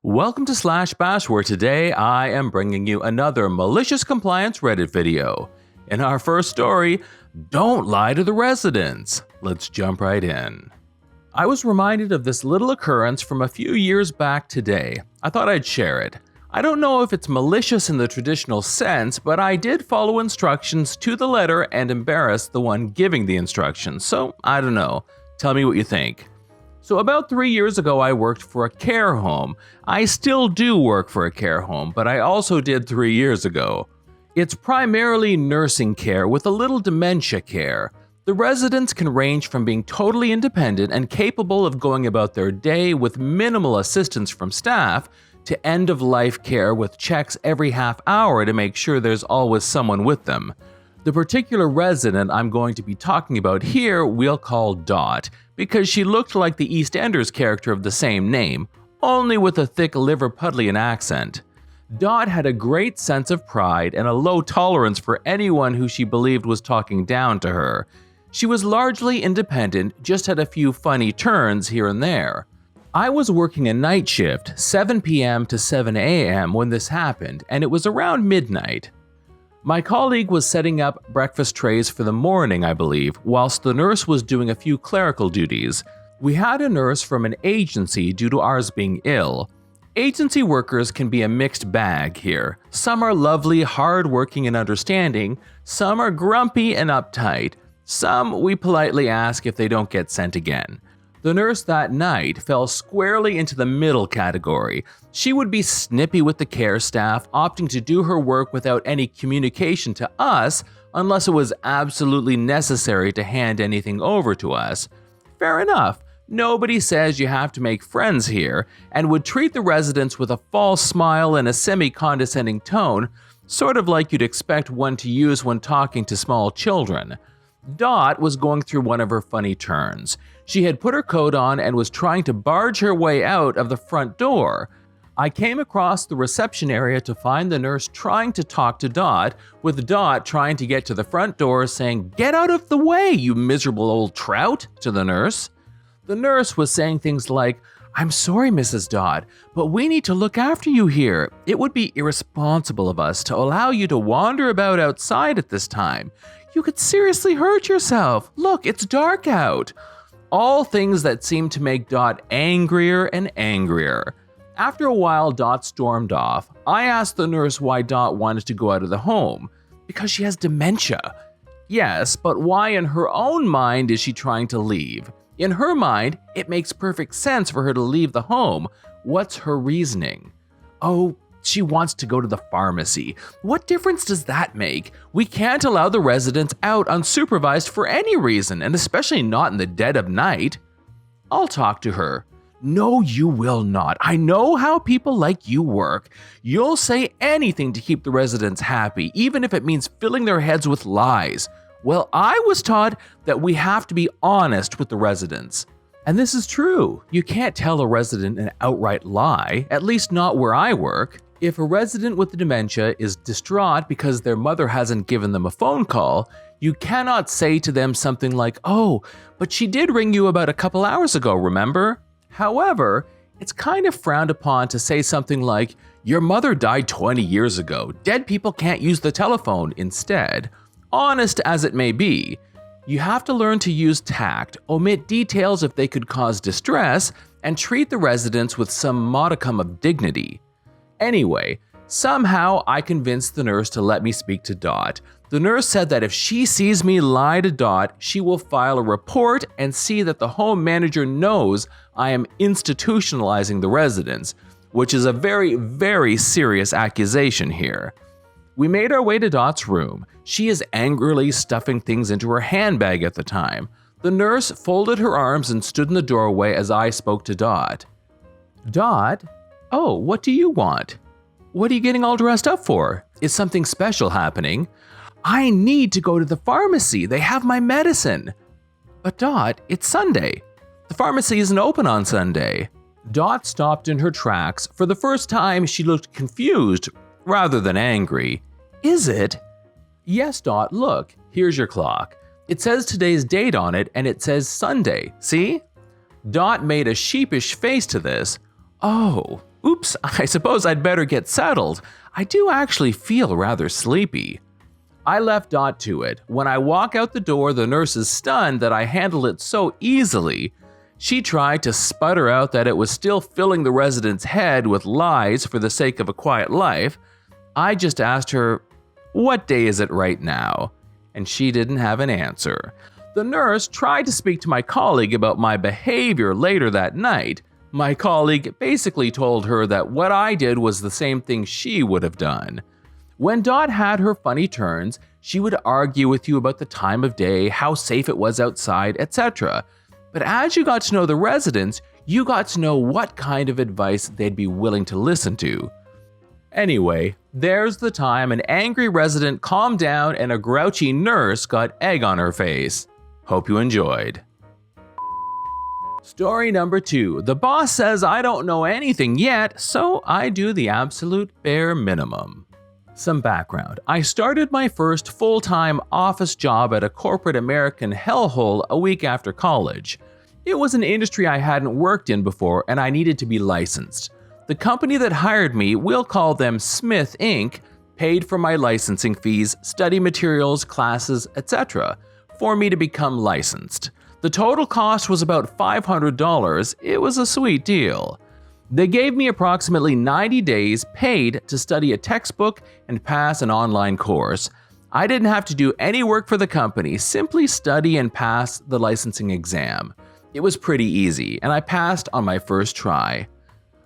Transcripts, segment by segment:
Welcome to Slash Bash, where today I am bringing you another malicious compliance Reddit video. In our first story, don't lie to the residents. Let's jump right in. I was reminded of this little occurrence from a few years back today. I thought I'd share it. I don't know if it's malicious in the traditional sense, but I did follow instructions to the letter and embarrassed the one giving the instructions, so I don't know. Tell me what you think. So about 3 years ago, I worked for a care home. I still do work for a care home, but I also did 3 years ago. It's primarily nursing care with a little dementia care. The residents can range from being totally independent and capable of going about their day with minimal assistance from staff to end-of-life care with checks every half hour to make sure there's always someone with them. The particular resident I'm going to be talking about here we'll call Dot, because she looked like the EastEnders character of the same name, only with a thick Liverpudlian accent. Dot had a great sense of pride and a low tolerance for anyone who she believed was talking down to her. She was largely independent, just had a few funny turns here and there. I was working a night shift, 7 p.m. to 7 a.m. when this happened, and it was around midnight. My colleague was setting up breakfast trays for the morning, I believe, whilst the nurse was doing a few clerical duties. We had a nurse from an agency due to ours being ill. Agency workers can be a mixed bag here. Some are lovely, hard-working and understanding. Some are grumpy and uptight. Some we politely ask if they don't get sent again. The nurse that night fell squarely into the middle category. She would be snippy with the care staff, opting to do her work without any communication to us unless it was absolutely necessary to hand anything over to us. Fair enough, nobody says you have to make friends here, and would treat the residents with a false smile and a semi-condescending tone, sort of like you'd expect one to use when talking to small children. Dot was going through one of her funny turns. She had put her coat on and was trying to barge her way out of the front door. I came across the reception area to find the nurse trying to talk to Dot, with Dot trying to get to the front door saying, "Get out of the way, you miserable old trout," to the nurse. The nurse was saying things like, "I'm sorry, Mrs. Dot, but we need to look after you here. It would be irresponsible of us to allow you to wander about outside at this time. You could seriously hurt yourself. Look, it's dark out." All things that seemed to make Dot angrier and angrier. After a while, Dot stormed off. I asked the nurse why Dot wanted to go out of the home. Because she has dementia. Yes, but why in her own mind is she trying to leave? In her mind, it makes perfect sense for her to leave the home. What's her reasoning? Oh, she wants to go to the pharmacy. What difference does that make? We can't allow the residents out unsupervised for any reason, and especially not in the dead of night. I'll talk to her. No, you will not. I know how people like you work. You'll say anything to keep the residents happy, even if it means filling their heads with lies. Well, I was taught that we have to be honest with the residents. And this is true. You can't tell a resident an outright lie, at least not where I work. If a resident with dementia is distraught because their mother hasn't given them a phone call, you cannot say to them something like, "Oh, but she did ring you about a couple hours ago, remember?" However, it's kind of frowned upon to say something like, "Your mother died 20 years ago. Dead people can't use the telephone," instead. Honest as it may be, you have to learn to use tact, omit details if they could cause distress, and treat the residents with some modicum of dignity. Anyway, somehow I convinced the nurse to let me speak to Dot. The nurse said that if she sees me lie to Dot, she will file a report and see that the home manager knows I am institutionalizing the residents, which is a very, very serious accusation here. We made our way to Dot's room. She is angrily stuffing things into her handbag at the time. The nurse folded her arms and stood in the doorway as I spoke to Dot. "Dot? Oh, what do you want? What are you getting all dressed up for? Is something special happening?" "I need to go to the pharmacy. They have my medicine." "But Dot, it's Sunday. The pharmacy isn't open on Sunday." Dot stopped in her tracks. For the first time, she looked confused rather than angry. "Is it?" "Yes, Dot, look. Here's your clock. It says today's date on it, and it says Sunday. See?" Dot made a sheepish face to this. Oh, oops, I suppose I'd better get settled. I do actually feel rather sleepy. I left Dot to it. When I walk out the door, the nurse is stunned that I handled it so easily. She tried to sputter out that it was still filling the resident's head with lies for the sake of a quiet life. I just asked her, "What day is it right now?" And she didn't have an answer. The nurse tried to speak to my colleague about my behavior later that night. My colleague basically told her that what I did was the same thing she would have done. When Dot had her funny turns, she would argue with you about the time of day, how safe it was outside, etc. But as you got to know the residents, you got to know what kind of advice they'd be willing to listen to. Anyway, there's the time an angry resident calmed down and a grouchy nurse got egg on her face. Hope you enjoyed. Story number 2. The boss says I don't know anything yet, so I do the absolute bare minimum. Some background. I started my first full-time office job at a corporate American hellhole a week after college. It was an industry I hadn't worked in before and I needed to be licensed. The company that hired me, we'll call them Smith Inc., paid for my licensing fees, study materials, classes, etc. for me to become licensed. The total cost was about $500. It was a sweet deal. They gave me approximately 90 days paid to study a textbook and pass an online course. I didn't have to do any work for the company, simply study and pass the licensing exam. It was pretty easy, and I passed on my first try.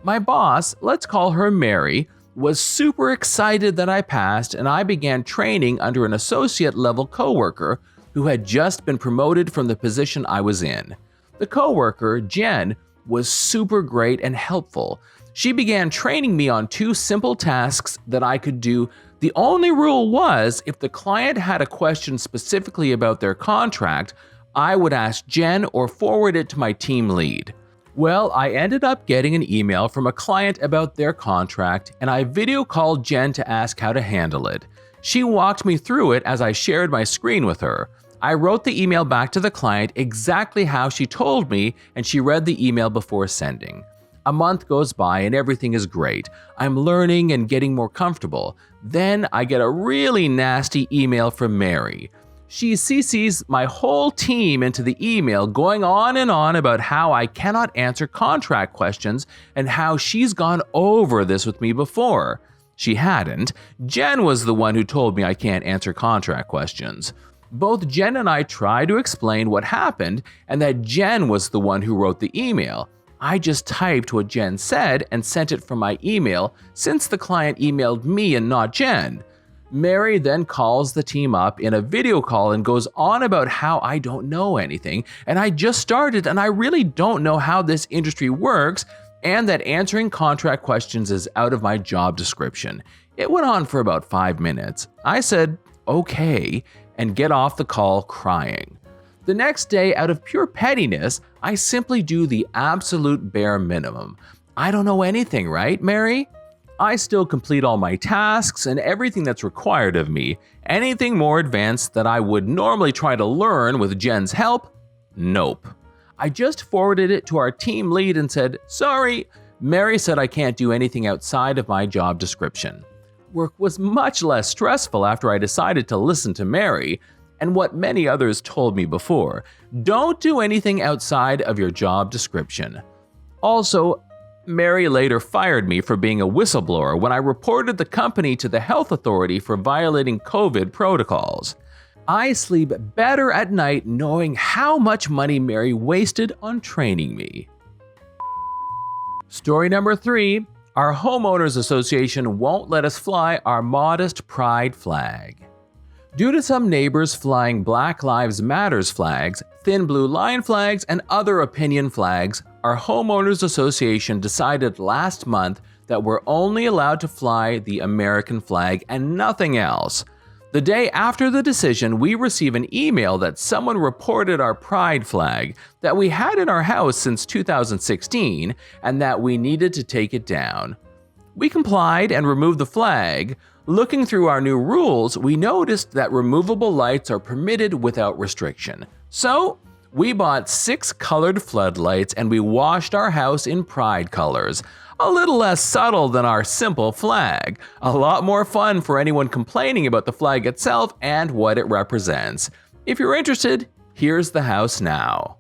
My boss, let's call her Mary, was super excited that I passed, and I began training under an associate-level coworker who had just been promoted from the position I was in. The coworker, Jen, was super great and helpful. She began training me on 2 simple tasks that I could do. The only rule was if the client had a question specifically about their contract, I would ask Jen or forward it to my team lead. Well, I ended up getting an email from a client about their contract, and I video called Jen to ask how to handle it. She walked me through it as I shared my screen with her. I wrote the email back to the client exactly how she told me, and she read the email before sending. A month goes by and everything is great. I'm learning and getting more comfortable. Then I get a really nasty email from Mary. She CCs my whole team into the email, going on and on about how I cannot answer contract questions and how she's gone over this with me before. She hadn't. Jen was the one who told me I can't answer contract questions. Both Jen and I tried to explain what happened and that Jen was the one who wrote the email. I just typed what Jen said and sent it from my email since the client emailed me and not Jen. Mary then calls the team up in a video call and goes on about how I don't know anything and I just started and I really don't know how this industry works and that answering contract questions is out of my job description. It went on for about 5 minutes. I said, okay, and get off the call crying. The next day, out of pure pettiness, I simply do the absolute bare minimum. I don't know anything, right, Mary? I still complete all my tasks and everything that's required of me. Anything more advanced that I would normally try to learn with Jen's help? Nope. I just forwarded it to our team lead and said, sorry. Mary said I can't do anything outside of my job description. Work was much less stressful after I decided to listen to Mary and what many others told me before. Don't do anything outside of your job description. Also, Mary later fired me for being a whistleblower when I reported the company to the health authority for violating COVID protocols. I sleep better at night knowing how much money Mary wasted on training me. Story number 3. Our homeowners association won't let us fly our modest pride flag. Due to some neighbors flying Black Lives Matters flags, thin blue line flags, and other opinion flags, our homeowners association decided last month that we're only allowed to fly the American flag and nothing else. The day after the decision, we receive an email that someone reported our pride flag that we had in our house since 2016 and that we needed to take it down. We complied and removed the flag. Looking through our new rules, we noticed that removable lights are permitted without restriction. So, we bought 6 colored floodlights and we washed our house in pride colors. A little less subtle than our simple flag. A lot more fun for anyone complaining about the flag itself and what it represents. If you're interested, here's the house now.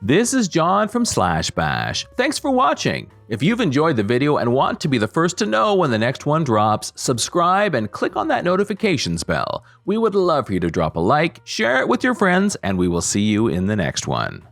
This is John from /bash. Thanks for watching. If you've enjoyed the video and want to be the first to know when the next one drops, subscribe and click on that notifications bell. We would love for you to drop a like, share it with your friends, and we will see you in the next one.